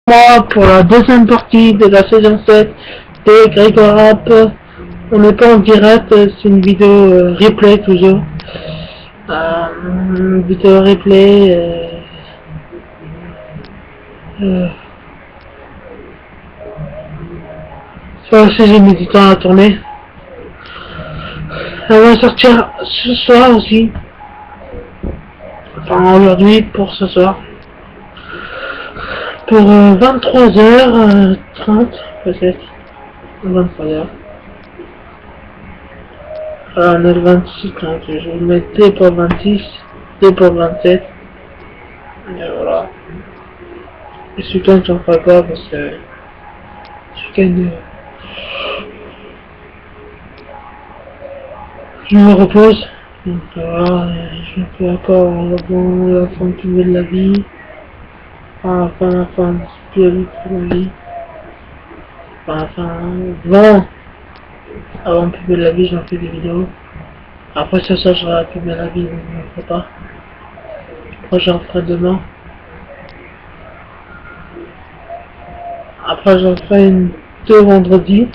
Moi, pour la deuxième partie de la saison 7 de Grégoire Rap. On n'est pas en direct, c'est une vidéo replay toujours. Vidéo replay. Ça aussi, j'ai mis du temps à tourner. Elle va sortir ce soir aussi. Enfin, aujourd'hui pour ce soir. Pour 23h30 peut-être. 23h. On est le 26 quand je vais mettre 2 pour 26, 2 pour 27. Et voilà. Et ce week-end j'en ferai pas parce que ce week-end je me repose. Donc voilà, je fais encore avant la fin plus belle de la vie. Enfin la fin plus belle de la vie. Avant plus belle de la vie j'en fais des vidéos. Après ça sera la plus belle de la vie, donc je ne ferai pas. Après j'en ferai demain. Après j'en ferai une 2 vendredi.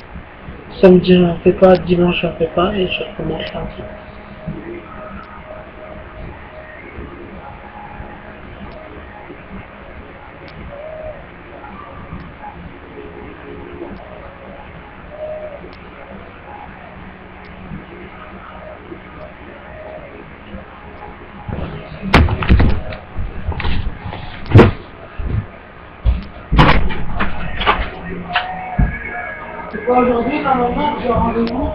Samedi j'en fais pas, dimanche j'en fais pas et je recommence lundi. Aujourd'hui, normalement, j'ai rendez-vous.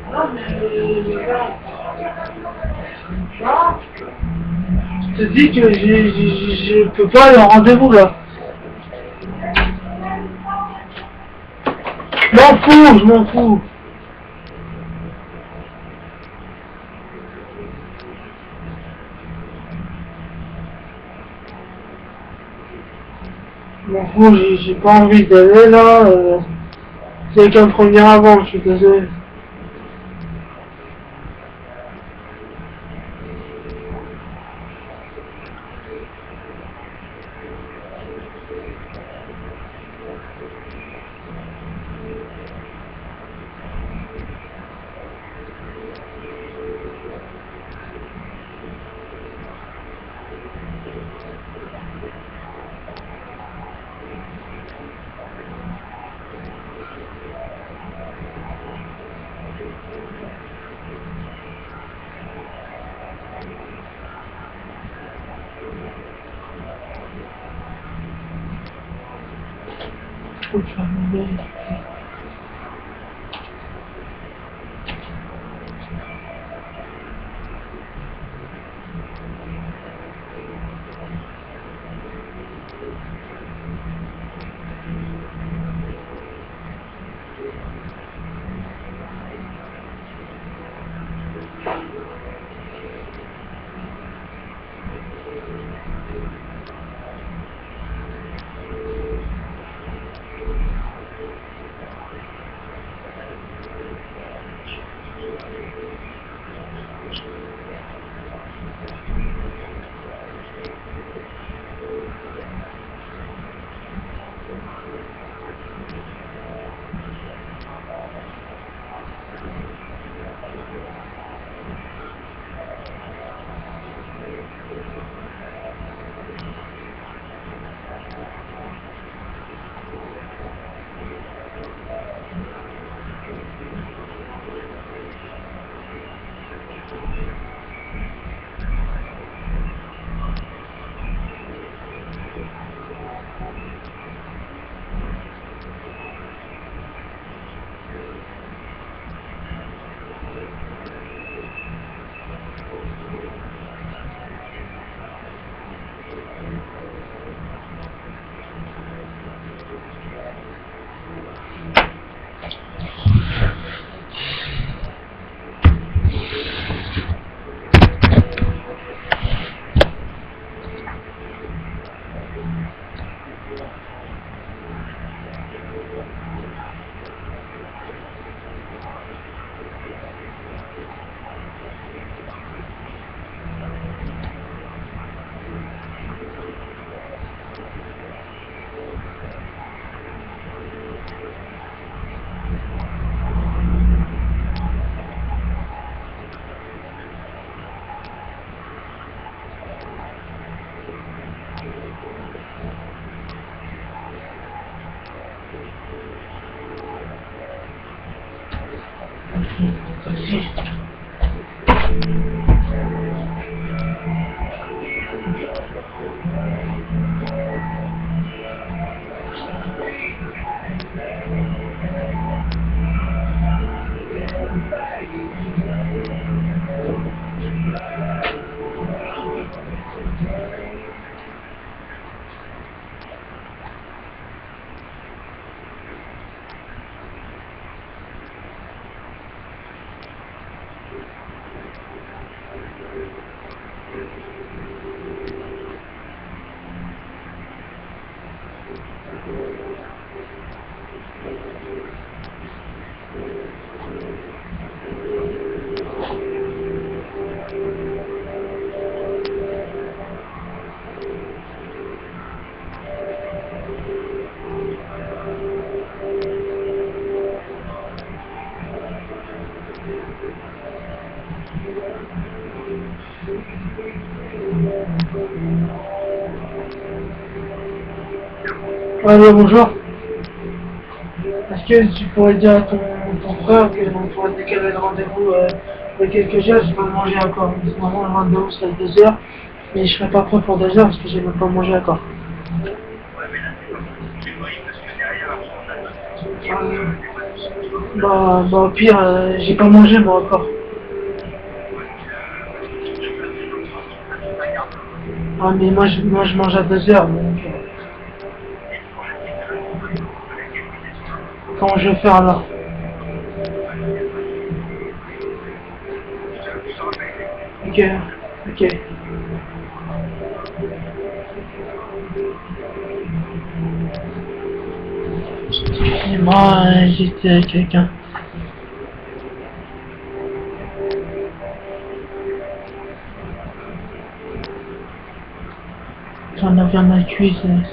Non, mais les gars, je te dis que je peux pas aller en rendez-vous là. Je m'en fous. J'ai pas envie d'aller là. C'est qu'un premier avant, je suis désolé. Faut que je fasse mon mail. Allô, bonjour. Est-ce que tu pourrais dire à ton frère qu'on pourrait décaler le rendez-vous de quelques heures? J'ai pas mangé encore. Normalement, le rendez-vous c'est à 2 heures, mais je serai pas prêt pour 2 heures parce que j'ai même pas mangé encore. Bah au pire, j'ai pas mangé moi encore. Ah, mais moi je mange à 2 heures, donc comment je vais faire là? Ok, ok. Excusez-moi, j'étais avec quelqu'un. J'en avais ma cuisine.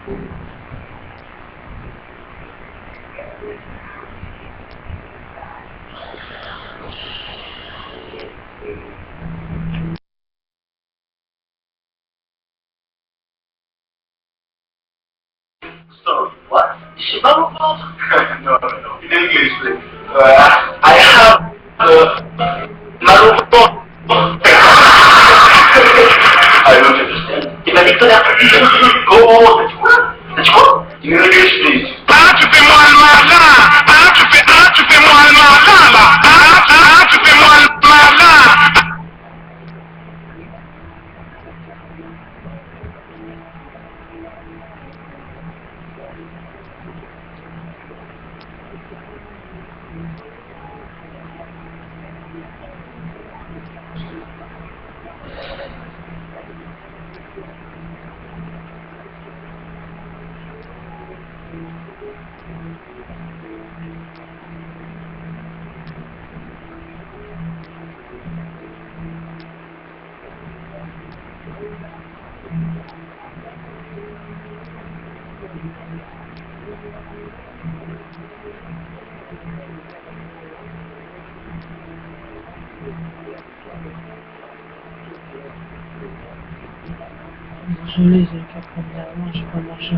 So, what? Shibano? No, no. In English, I have Naruto. I don't understand. Il m'a dit que là, go. Let's go. In English, please. Tu fais moi le malin. Tu fais moi le malin, là. Tu fais moi le malin. Je les ai pas prendre d'avant, je peux marcher.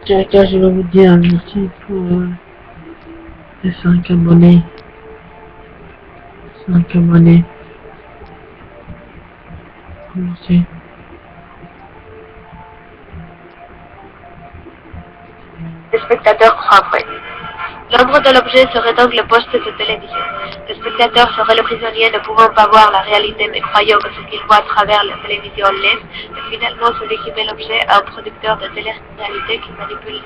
Directeur, je vais vous dire merci pour les 5 abonnés. 5 abonnés. Merci. Le spectateur frappé. L'ombre de l'objet serait donc le poste de télévision. Le spectateur serait le prisonnier ne pouvant pas voir la réalité mais croyant que ce qu'il voit à travers la télévision l'est, et finalement celui qui met l'objet à un producteur de télé-réalité qui manipule.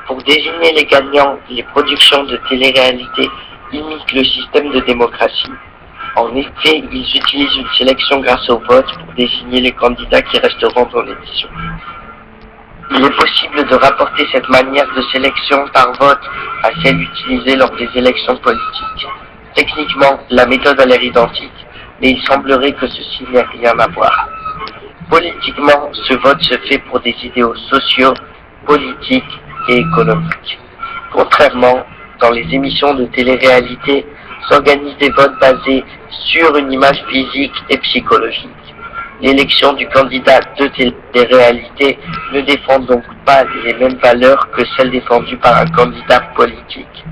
Pour désigner les gagnants, les productions de télé-réalité imitent le système de démocratie. En effet, ils utilisent une sélection grâce au vote pour désigner les candidats qui resteront dans l'émission. Il est possible de rapporter cette manière de sélection par vote à celle utilisée lors des élections politiques. Techniquement, la méthode a l'air identique, mais il semblerait que ceci n'ait rien à voir. Politiquement, ce vote se fait pour des idéaux sociaux, politiques et économiques. Contrairement, dans les émissions de télé-réalité, s'organisent des votes basés sur une image physique et psychologique. L'élection du candidat de télé-réalité ne défend donc pas les mêmes valeurs que celles défendues par un candidat politique.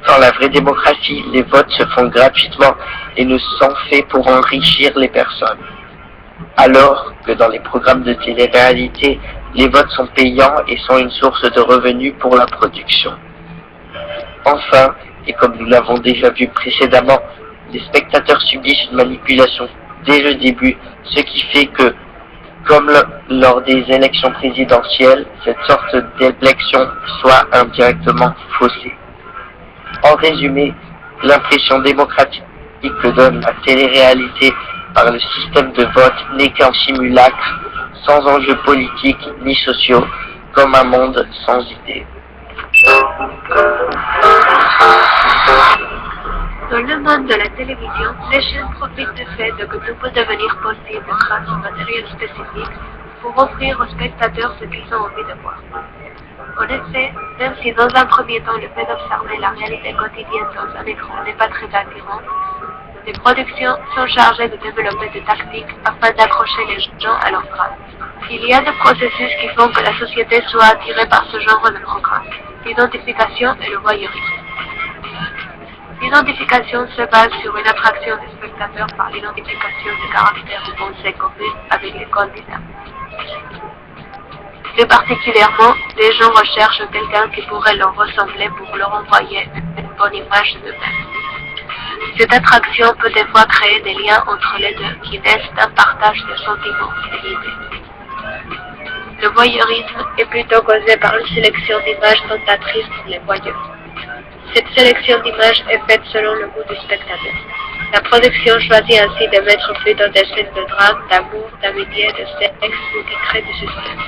Dans la vraie démocratie, les votes se font gratuitement et ne sont faits pour enrichir les personnes. Alors que dans les programmes de télé-réalité, les votes sont payants et sont une source de revenus pour la production. Enfin, et comme nous l'avons déjà vu précédemment, les spectateurs subissent une manipulation dès le début, ce qui fait que, comme lors des élections présidentielles, cette sorte d'élection soit indirectement faussée. En résumé, l'impression démocratique que donne la télé-réalité par le système de vote n'est qu'un simulacre, sans enjeux politiques ni sociaux, comme un monde sans idées. Dans le monde de la télévision, les chaînes profitent du fait que tout peut devenir possible grâce au matériel spécifique pour offrir aux spectateurs ce qu'ils ont envie de voir. En effet, même si dans un premier temps le fait d'observer la réalité quotidienne dans un écran n'est pas très attirant, les productions sont chargées de développer des tactiques afin d'accrocher les gens à leur trame. Il y a des processus qui font que la société soit attirée par ce genre de programme, l'identification et le voyeurisme. L'identification se base sur une attraction des spectateurs par l'identification des caractères de pensée communs avec les candidats. Plus particulièrement, les gens recherchent quelqu'un qui pourrait leur ressembler pour leur envoyer une bonne image d'eux-mêmes. Cette attraction peut des fois créer des liens entre les deux qui naissent d'un partage de sentiments et d'idées. Le voyeurisme est plutôt causé par une sélection d'images tentatrices pour les voyeurs. Cette sélection d'images est faite selon le goût du spectateur. La production choisit ainsi de mettre plutôt des scènes de drame, d'amour, d'amitié, de sexe ou qui créent du suspense.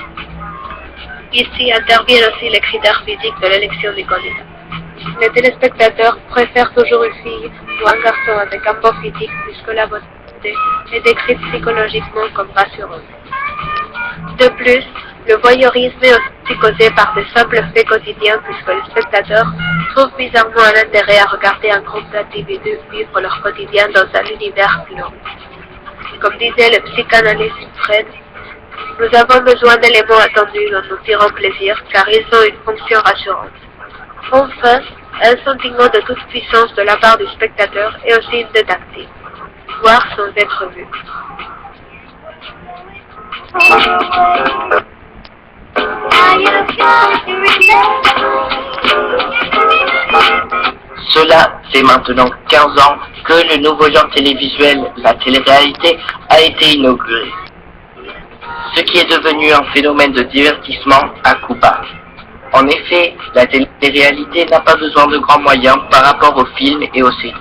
Ici interviennent aussi les critères physiques de l'élection du candidat. Les téléspectateurs préfèrent toujours une fille ou un garçon avec un beau physique puisque la beauté est décrite psychologiquement comme rassurante. De plus, le voyeurisme est aussi causé par de simples faits quotidiens puisque les spectateurs trouvent bizarrement un intérêt à regarder un groupe d'individus vivre leur quotidien dans un univers clos. Comme disait le psychanalyste Freud, nous avons besoin d'éléments attendus dont nous tirons plaisir car ils ont une fonction rassurante. Enfin, un sentiment de toute puissance de la part du spectateur est aussi une tactique, voir sans être vu. C'est maintenant 15 ans que le nouveau genre télévisuel, la télé-réalité, a été inauguré. Ce qui est devenu un phénomène de divertissement à coup bas. En effet, la télé-réalité n'a pas besoin de grands moyens par rapport aux films et aux séries.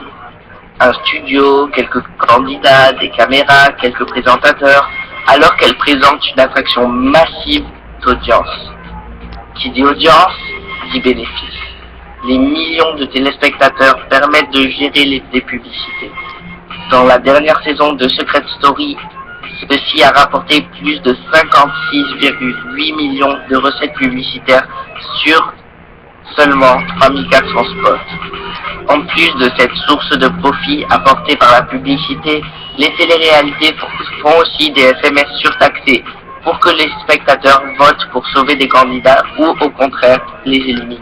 Un studio, quelques candidats, des caméras, quelques présentateurs, alors qu'elle présente une attraction massive d'audience. Qui dit audience, dit bénéfice. Les millions de téléspectateurs permettent de gérer les publicités. Dans la dernière saison de Secret Story, ceci a rapporté plus de 56,8 millions de recettes publicitaires sur seulement 3400 spots. En plus de cette source de profit apportée par la publicité, les téléréalités font aussi des SMS surtaxés pour que les spectateurs votent pour sauver des candidats ou au contraire les éliminer.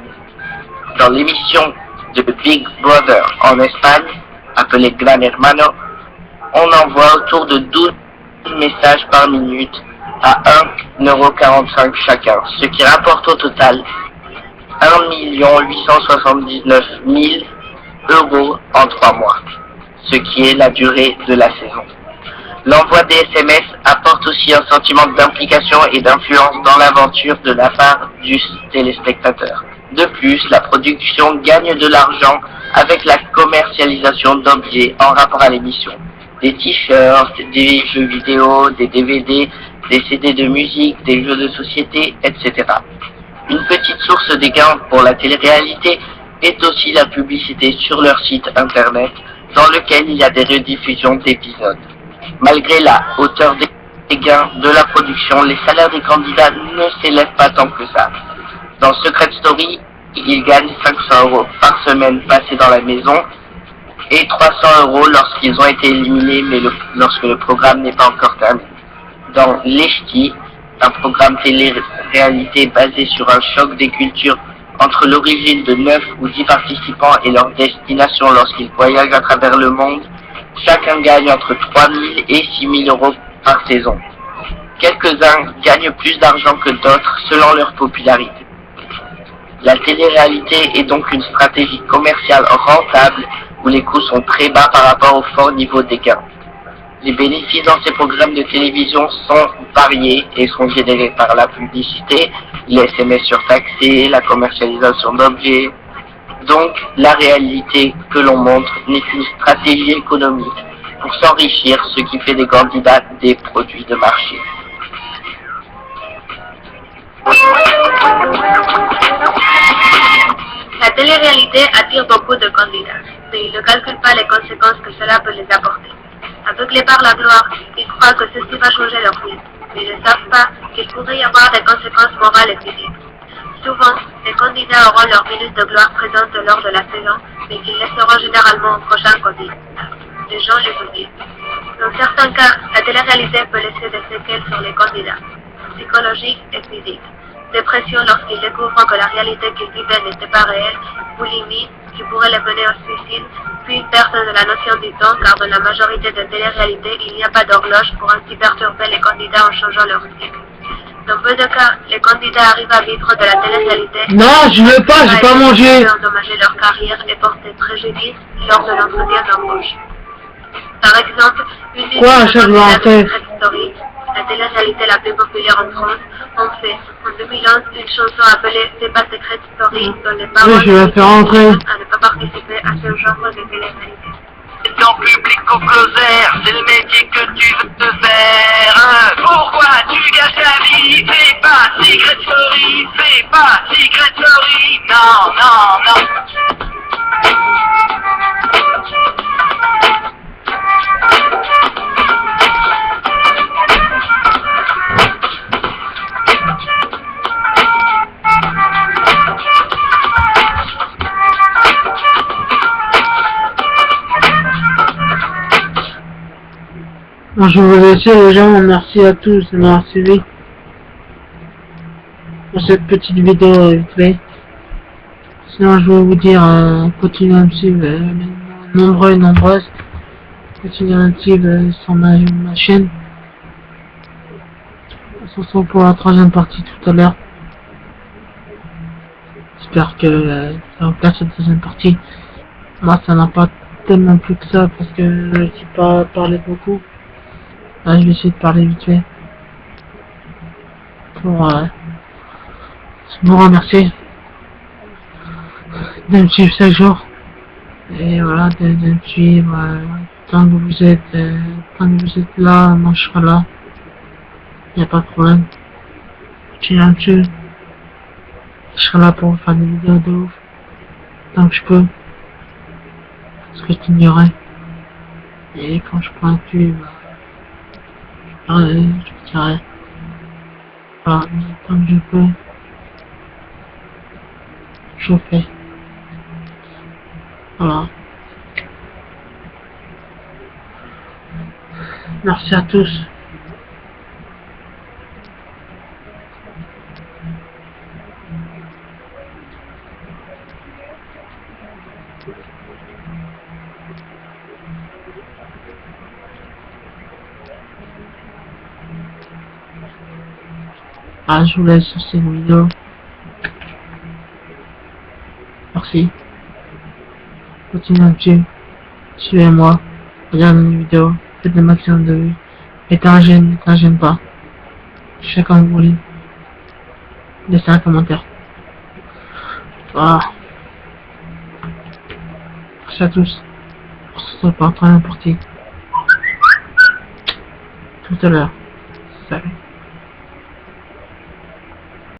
Dans l'émission de Big Brother en Espagne, appelée Gran Hermano, on envoie autour de 12 messages par minute à 1,45 € chacun, ce qui rapporte au total 1 879 000 € en 3 mois, ce qui est la durée de la saison. L'envoi des SMS apporte aussi un sentiment d'implication et d'influence dans l'aventure de la part du téléspectateur. De plus, la production gagne de l'argent avec la commercialisation d'objets en rapport à l'émission. Des t-shirts, des jeux vidéo, des DVD, des CD de musique, des jeux de société, etc. Une petite source de gains pour la télé-réalité est aussi la publicité sur leur site internet, dans lequel il y a des rediffusions d'épisodes. Malgré la hauteur des gains de la production, les salaires des candidats ne s'élèvent pas tant que ça. Dans Secret Story, ils gagnent 500 € par semaine passée dans la maison et 300 € lorsqu'ils ont été éliminés, mais lorsque le programme n'est pas encore terminé. Dans Les Ch'tis, un programme télé-réalité basé sur un choc des cultures entre l'origine de 9 ou 10 participants et leur destination lorsqu'ils voyagent à travers le monde, chacun gagne entre 3 000 et 6 000 € par saison. Quelques-uns gagnent plus d'argent que d'autres selon leur popularité. La télé-réalité est donc une stratégie commerciale rentable où les coûts sont très bas par rapport au fort niveau des gains. Les bénéfices dans ces programmes de télévision sont variés et sont générés par la publicité, les SMS surtaxés, la commercialisation d'objets. Donc, la réalité que l'on montre n'est qu'une stratégie économique pour s'enrichir, ce qui fait des candidats des produits de marché. La télé-réalité attire beaucoup de candidats, mais ils ne calculent pas les conséquences que cela peut les apporter. Aveuglés par la gloire, ils croient que ceci va changer leur vie, mais ils ne savent pas qu'il pourrait y avoir des conséquences morales et physiques. Souvent, les candidats auront leur minute de gloire présente lors de la saison, mais qu'ils laisseront généralement au prochain candidat. Les gens les oublient. Dans certains cas, la télé-réalité peut laisser des séquelles sur les candidats, psychologiques et physiques. Dépression lorsqu'ils découvrent que la réalité qu'ils vivaient n'était pas réelle, boulimie qui pourrait les mener au suicide, puis une perte de la notion du temps car dans la majorité des téléréalités, il n'y a pas d'horloge pour ainsi perturber les candidats en changeant leur cycle. Dans peu de cas, les candidats arrivent à vivre de la télé-réalité. Non, je veux pas, j'ai pas mangé. Endommager leur carrière et porter préjudice lors de l'entretien d'embauche. Par exemple, une des Story, la télé-réalité la plus populaire en France, ont fait en 2011 une chanson appelée C'est pas Secret Story, dont les paroles je vais faire entrer. à ne pas participer à ce genre de télé-réalité. C'est en public au closer, c'est le métier que tu veux te faire. Pourquoi tu gâches ta vie? Fais pas Secret Story, fais pas Secret Story. Non, non, non. Bon, je vous laisse les gens, merci à tous de m'avoir suivi pour cette petite vidéo replay. Sinon je vais vous dire, continuez à me suivre, nombreux et nombreuses, continuez à me suivre sur ma chaîne. On se retrouve pour la 3e partie tout à l'heure. J'espère que ça vous plaît cette 2e partie. Moi, ça n'a pas tellement plus que ça parce que j'ai pas parlé beaucoup. Là, je vais essayer de parler vite fait pour vous remercier de me suivre chaque jour. Et voilà, de me suivre tant que vous êtes là, moi je serai là. Y a pas de problème. J'ai un jeu. Je serai là pour vous faire des vidéos de ouf. Tant que je peux. Parce que je t'ignorais. Et quand je prends un cul, je vous dirai. Voilà, tant que je peux. Je fais. Voilà. Merci à tous. Ah, je vous laisse sur cette vidéo. Merci. Continuez à me suivre. Suivez-moi. Regardez mes vidéos. Faites le maximum de vues. J'aime pas. Je fais comme vous voulez. Laissez un commentaire. Voilà. Merci à tous. On se retrouve pour un prochain partie. Tout à l'heure. Salut.